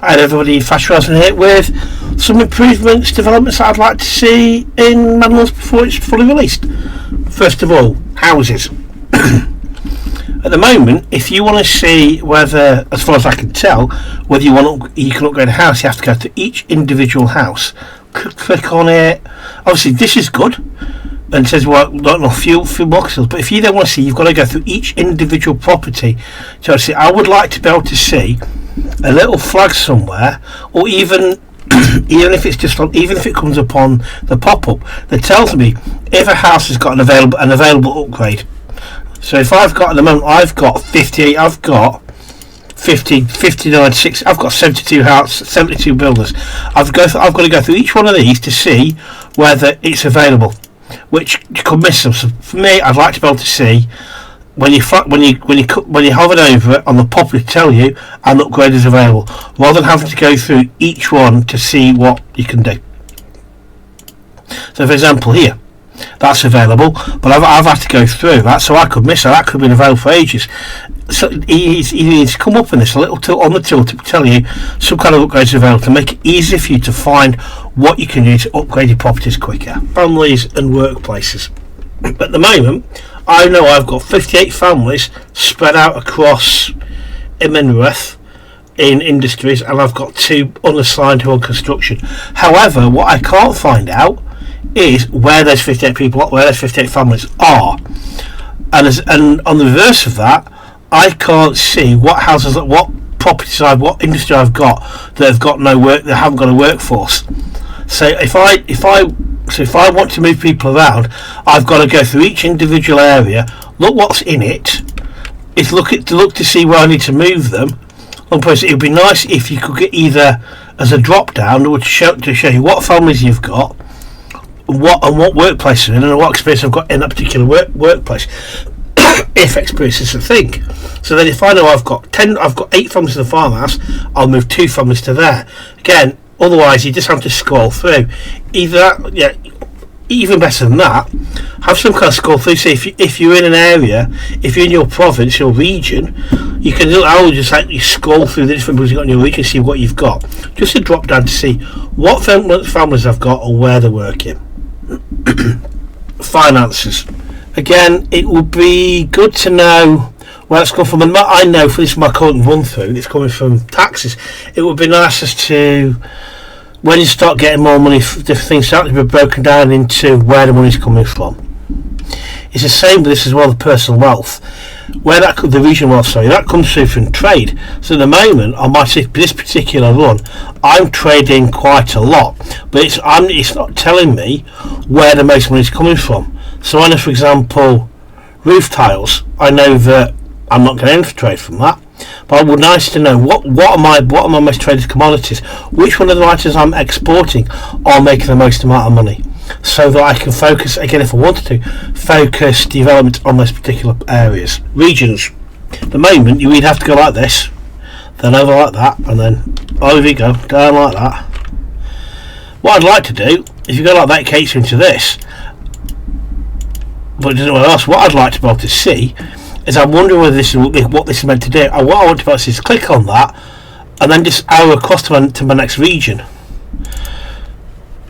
and everybody, Fast Rising here with some improvements, developments that I'd like to see in Manor Lords before it's fully released. First of all, houses. At the moment, if you want to see whether, as far as I can tell, whether you can upgrade a house, you have to go to each individual house, click on it. Obviously, this is good, and it says, well, not enough fuel boxes. But if you don't want to see, you've got to go through each individual property to see. I would like to be able to see a little flag somewhere, or even if it's just even if it comes up on the pop-up that tells me if a house has got an available upgrade. So if I've got, at the moment, I've got 58, I've got 50, 59, 60, I've got 72 builders. I've got to go through each one of these to see whether it's available, which you could miss them. So for me, I'd like to be able to see when you hover over it on the pop to tell you an upgrade is available, rather than having to go through each one to see what you can do. So for example here, that's available, but I've had to go through that, so I could miss it. That could have been available for ages. So he needs to come up in this a little tilt on the tilt to tell you some kind of upgrades available to make it easier for you to find what you can do to upgrade your properties quicker. Families and workplaces. At the moment, I know I've got 58 families spread out across Manor in industries, and I've got 2 unassigned who are on construction. However, what I can't find out is where those 58 families are, and on the reverse of that, I can't see what houses, what properties what industry I've got that have got no work, that haven't got a workforce. So if I want to move people around, I've got to go through each individual area, look what's in it, look to see where I need to move them. It would be nice if you could get either as a drop down or to show you what families you've got, what workplace they're in, and what experience I've got in that particular workplace. If experience is a thing. So then if I know I've got 8 families in the farmhouse, I'll move 2 families to there. Again, otherwise you just have to scroll through. Even better than that, have some kind of scroll through. So if you're in an area, if you're in your province, your region, you can just you scroll through the different buildings you've got in your region, see what you've got. Just a drop down to see what families I've got or where they're working. Finances. Again, it would be good to know where it's come from, and I know for this is my current run through, it's coming from taxes. It would be nice as to when you start getting more money, different things start to be broken down into where the money's coming from. It's the same with this as well, the personal wealth, the regional wealth, that comes through from trade. So at the moment, on this particular run, I'm trading quite a lot, but it's not telling me where the most money is coming from. So I know, for example, roof tiles, I know that I'm not getting any trade from that, but it would be nice to know what are my most traded commodities, which one of the items I'm exporting are making the most amount of money, so that I can focus, again if I wanted to, focus development on those particular areas. Regions. At the moment you'd have to go like this, then over like that, and then over you go, down like that. What I'd like to do, if you go like that, it takes you into this, but anywhere else. What I'd like to be able to see is, I'm wondering whether this is what this is meant to do, and what I want to be able to see is click on that and then just arrow across to my next region.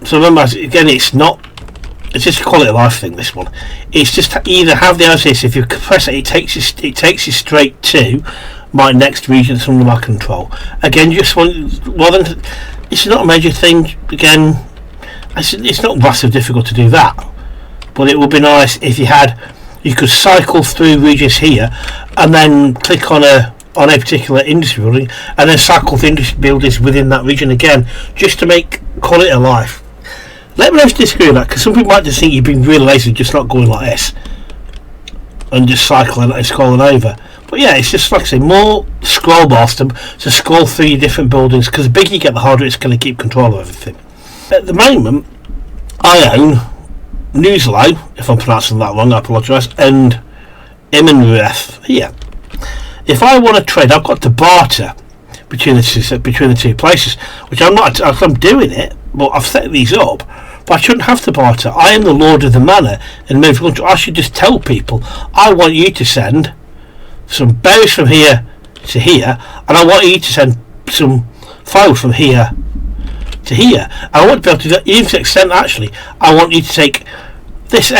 So remember, again, it's just a quality of life thing, this one. It's just either have the arrow here, so if you press it, it takes you straight to my next region that's under my control. Again, it's not a major thing. Again, it's not massive difficult to do that, but it would be nice if you could cycle through regions here and then click on a particular industry building and then cycle through industry buildings within that region again, just to make quality of life. Let me know if you disagree with that, because some people might just think you've been really lazy just not going like this and just cycling and scrolling over. But yeah, it's just like I say, more scroll bars to scroll through your different buildings, because the bigger you get, the harder it's going to keep control of everything. At the moment, I own Newslow, if I'm pronouncing that wrong, I apologise, and Imanreth here. If I want to trade, I've got to barter between the two places, which I'm doing it, but I've set these up, but I shouldn't have to barter. I am the Lord of the Manor, and I should just tell people, I want you to send some berries from here to here, and I want you to send some files from here to here. I want to be able to do that, even to the extent actually I want you to take these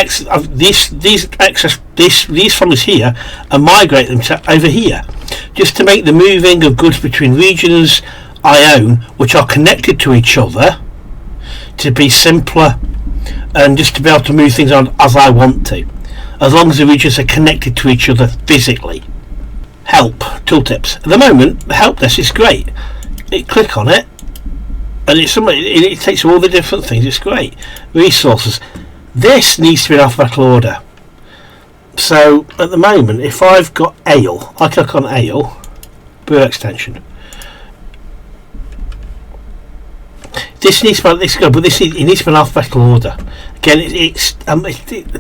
families here and migrate them to over here, just to make the moving of goods between regions I own, which are connected to each other, to be simpler, and just to be able to move things on as I want to, as long as the regions are connected to each other physically. Help tooltips. At the moment, the help desk is great. Click on it, and it takes all the different things. It's great. Resources. This needs to be in alphabetical order. So at the moment, if I've got ale, I click on ale, brew extension. This needs to be, it needs to be in alphabetical order. Again, it's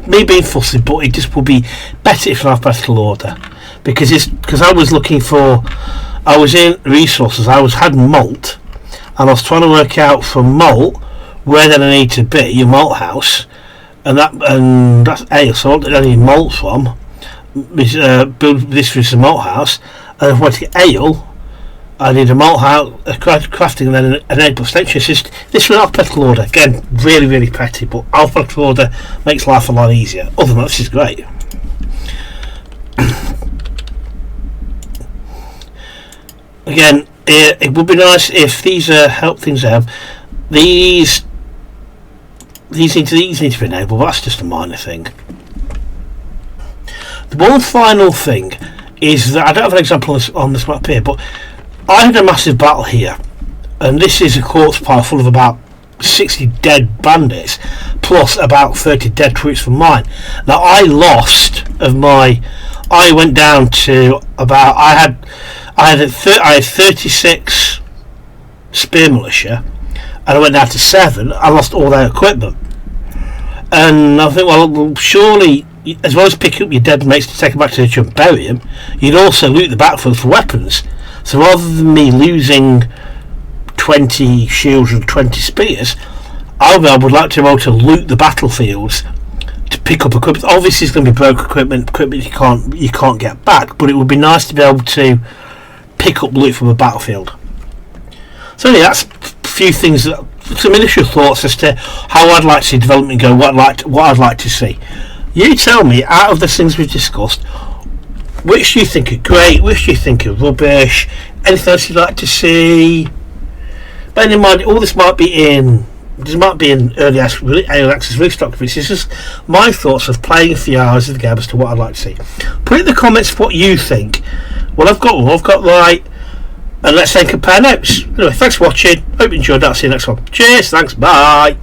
me being fussy, but it just will be better if in alphabetical order, because I was in resources. I had malt, and I was trying to work out from malt where then I need to be your malt house. And that's ale, so what did I need malt from? Build this with some malt house. And if I want to get ale, I need a malt house, a crafting, and then an egg extension. This was alphabetical order. Again, really, really petty, but alphabetical order makes life a lot easier. Other than that, this is great. Again, it would be nice if these help things out. These need to be enabled, but that's just a minor thing. The one final thing is that I don't have an example on this map here, but I had a massive battle here, and this is a corpse pile full of about 60 dead bandits, plus about 30 dead troops from mine. Now I went down to about, I had 36 spear militia, and I went down to 7. I lost all their equipment, and I think, well, surely, as well as picking up your dead mates to take them back to the church and bury them, you'd also loot the battlefield for weapons. So rather than me losing 20 shields and 20 spears, I would like to be able to loot the battlefields to pick up equipment. Obviously, it's going to be broke equipment you can't get back, but it would be nice to be able to pick up loot from a battlefield. So yeah, that's a few things, some initial thoughts as to how I'd like to see development go, what I'd like to see. You tell me, out of the things we've discussed, which do you think are great, which do you think are rubbish, anything else you'd like to see? Bear in mind, all this might be in early access release documents. It's just my thoughts of playing a few hours of the game as to what I'd like to see. Put in the comments what you think. Well, I've got right, and let's then compare notes. Anyway, thanks for watching. Hope you enjoyed that. See you next one. Cheers, thanks, bye.